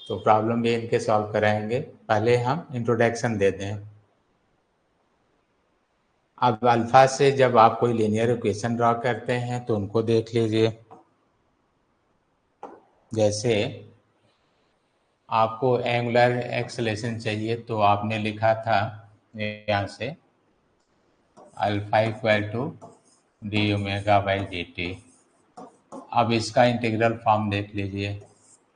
तो प्रॉब्लम भी इनके सॉल्व कराएंगे। पहले हम इंट्रोडक्शन दे दें। अब अल्फा से जब आप कोई लीनियर इक्वेशन ड्रॉ करते हैं तो उनको देख लीजिए। जैसे आपको एंगुलर एक्सेलेरेशन चाहिए तो आपने लिखा था यहाँ से alpha equal to d omega by d t. अब इसका इंटीग्रल फॉर्म देख लीजिए।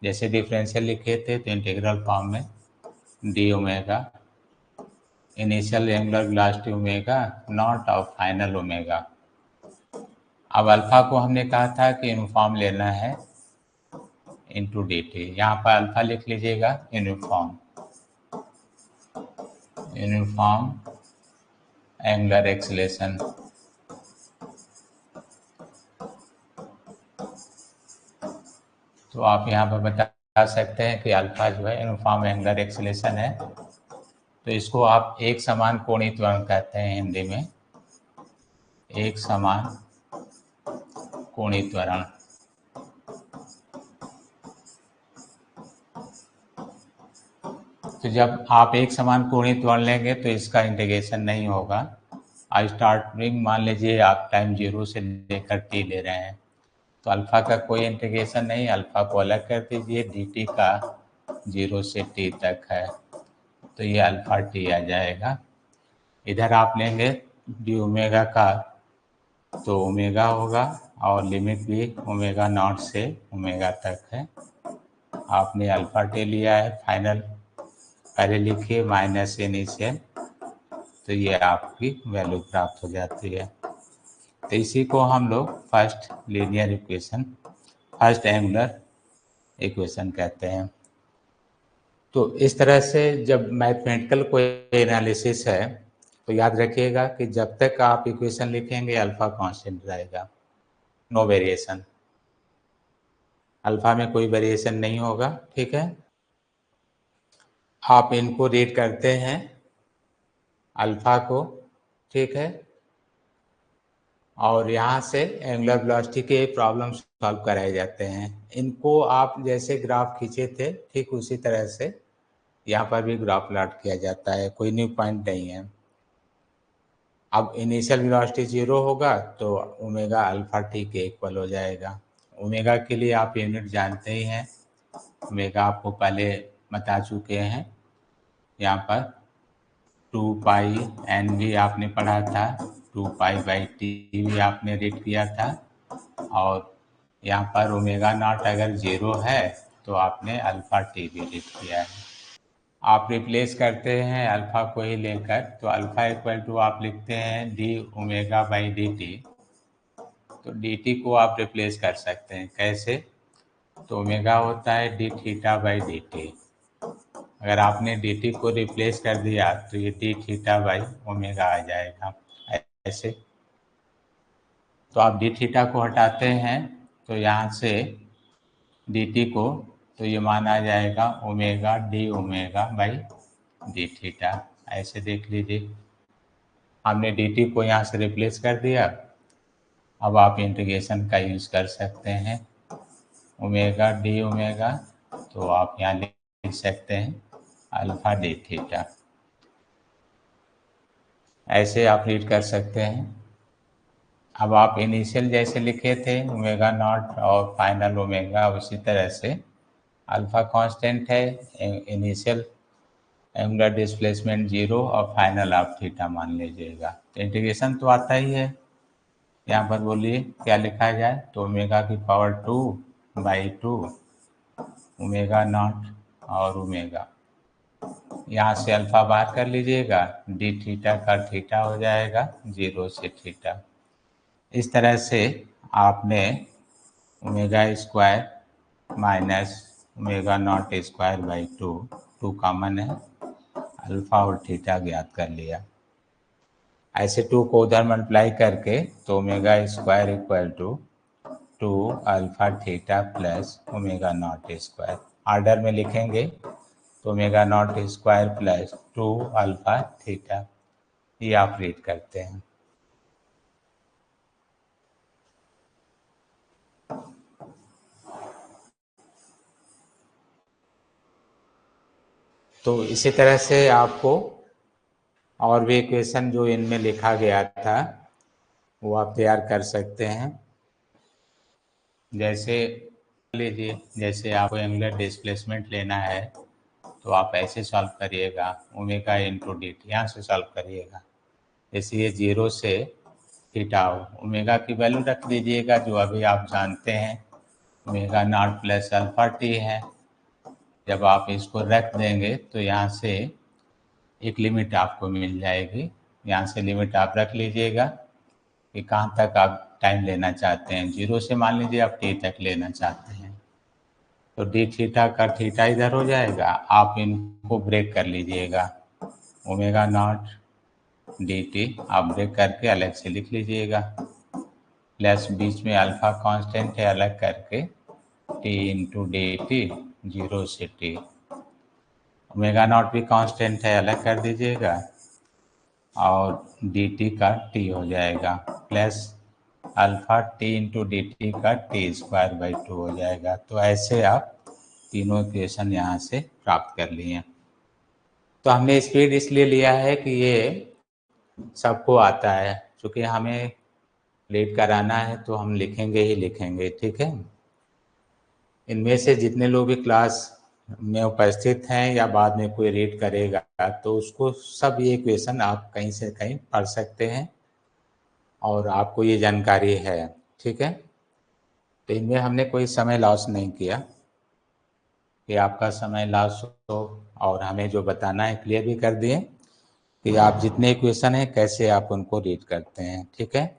जैसे डिफरेंशियल लिखे थे तो इंटीग्रल फॉर्म में D omega initial angular velocity omega naught of final omega. अब अल्फा को हमने कहा था कि यूनिफॉर्म लेना है इंटू डी टी। यहाँ पर अल्फा लिख लीजिएगा यूनिफॉर्म एंगुलर एक्सेलेरेशन। तो आप यहाँ पर बता सकते हैं कि अल्फा जो है यूनिफॉर्म एंगुलर एक्सेलेरेशन है। तो इसको आप एक समान कोणीय त्वरण कहते हैं हिंदी में, एक समान कोणीय त्वरण। तो जब आप एक समान कोणीय त्वरण लेंगे तो इसका इंटीग्रेशन नहीं होगा। स्टार्टिंग मान लीजिए आप टाइम 0 से लेकर t ले रहे हैं तो अल्फा का कोई इंटीग्रेशन नहीं, अल्फा को अलग कर दीजिए, डी टी का 0 से t तक है तो ये अल्फा टी आ जाएगा। इधर आप लेंगे डी ओमेगा का तो ओमेगा होगा और लिमिट भी ओमेगा नॉट से ओमेगा तक है। आपने अल्फा टी लिया है, फाइनल पहले लिखिए माइनस इनिशियल, तो ये आपकी वैल्यू प्राप्त हो जाती है। तो इसी को हम लोग first linear equation, first angular equation कहते हैं। तो इस तरह से जब मैथमेटिकल कोई एनालिसिस है तो याद रखिएगा कि जब तक आप इक्वेशन लिखेंगे अल्फा कांस्टेंट रहेगा, नो वेरिएशन। अल्फा में कोई वेरिएशन नहीं होगा, ठीक है। आप इनको रीड करते हैं अल्फा को, ठीक है, और यहाँ से एंगुलर वेलोसिटी के प्रॉब्लम सॉल्व कराए जाते हैं। इनको आप जैसे ग्राफ खींचे थे ठीक उसी तरह से यहाँ पर भी ग्राफ प्लॉट किया जाता है, कोई न्यू पॉइंट नहीं है। अब इनिशियल वेलोसिटी 0 होगा तो ओमेगा अल्फा टी के इक्वल हो जाएगा। ओमेगा के लिए आप यूनिट जानते ही हैं, ओमेगा आपको पहले बता चुके हैं। यहाँ पर 2 पाई एन भी आपने पढ़ा था, 2 पाई बाई टी भी आपने रीड किया था, और यहाँ पर ओमेगा नॉट अगर 0 है तो आपने अल्फा टी भी रीड किया है। आप रिप्लेस करते हैं अल्फा को ही लेकर, तो अल्फा इक्वल टू आप लिखते हैं D omega by d T. तो डी टी को आप रिप्लेस कर सकते हैं कैसे, तो ओमेगा होता है D theta by d T. अगर आपने डी टी को रिप्लेस कर दिया तो ये डी थीटा बाई ओमेगा आ जाएगा ऐसे। तो आप डी थीटा को हटाते हैं तो यहाँ से डी टी को, तो ये माना जाएगा omega D omega by D theta, ऐसे देख लीजिए। हमने डी टी को यहाँ से रिप्लेस कर दिया। अब आप इंटीग्रेशन का यूज़ कर सकते हैं, ओमेगा डी ओमेगा, तो आप यहाँ लिख सकते हैं अल्फा डी थीटा, ऐसे आप रीड कर सकते हैं। अब आप इनिशियल जैसे लिखे थे ओमेगा नॉट और फाइनल ओमेगा, उसी तरह से अल्फा कांस्टेंट है, इनिशियल एंगुलर डिस्प्लेसमेंट 0 और फाइनल आप थीटा मान लीजिएगा। तो इंटीग्रेशन तो आता ही है। यहाँ पर बोलिए क्या लिखा जाए, तो ओमेगा की पावर 2 बाई 2 ओमेगा नॉट और ओमेगा, यहाँ से अल्फा बाहर कर लीजिएगा, डी थीटा का थीटा हो जाएगा 0 से थीटा। इस तरह से आपने omega square minus omega naught square by 2, 2 common है, अल्फा और थीटा ज्ञात कर लिया। ऐसे 2 को उधर मल्टीप्लाई करके तो omega square equal to 2 alpha theta plus omega naught square, order में लिखेंगे तो omega naught square plus 2 alpha theta, ये आप रीड करते हैं। तो इसी तरह से आपको और भी इक्वेशन जो इनमें लिखा गया था वो आप तैयार कर सकते हैं। जैसे लीजिए, जैसे आपको एंगुलर डिस्प्लेसमेंट लेना है तो आप ऐसे सॉल्व करिएगा, ओमेगा इंटू डी टी, यहाँ से सॉल्व करिएगा। जैसे ये 0 से थीटा हो, ओमेगा की वैल्यू रख दीजिएगा जो अभी आप जानते हैं, omega naught plus alpha T है। जब आप इसको रख देंगे तो यहाँ से एक लिमिट आपको मिल जाएगी, यहाँ से लिमिट आप रख लीजिएगा कि कहाँ तक आप टाइम लेना चाहते हैं। 0 से मान लीजिए आप टी तक लेना चाहते हैं, तो डी थीटा का थीटा इधर हो जाएगा, आप इनको ब्रेक कर लीजिएगा, ओमेगा नॉट डी टी आप ब्रेक करके अलग से लिख लीजिएगा, प्लस बीच में अल्फा कांस्टेंट है अलग करके टी इंटू डी टी 0 से टी, ओमेगा नॉट भी कांस्टेंट है अलग कर दीजिएगा और डी टी का टी हो जाएगा, plus alpha T into D T का टी स्क्वायर बाई 2 हो जाएगा। तो ऐसे आप तीनों इक्वेशन यहाँ से प्राप्त कर लिए। तो हमने स्पीड इसलिए लिया है कि ये सबको आता है, क्योंकि हमें रीड कराना है तो हम लिखेंगे ही लिखेंगे, ठीक है। इनमें से जितने लोग भी क्लास में उपस्थित हैं या बाद में कोई रीड करेगा तो उसको सब ये इक्वेशन आप कहीं से कहीं पढ़ सकते हैं और आपको ये जानकारी है, ठीक है। तो इनमें हमने कोई समय लॉस नहीं किया कि आपका समय लॉस हो, और हमें जो बताना है क्लियर भी कर दिए कि आप जितने इक्वेशन हैं कैसे आप उनको रीड करते हैं, ठीक है।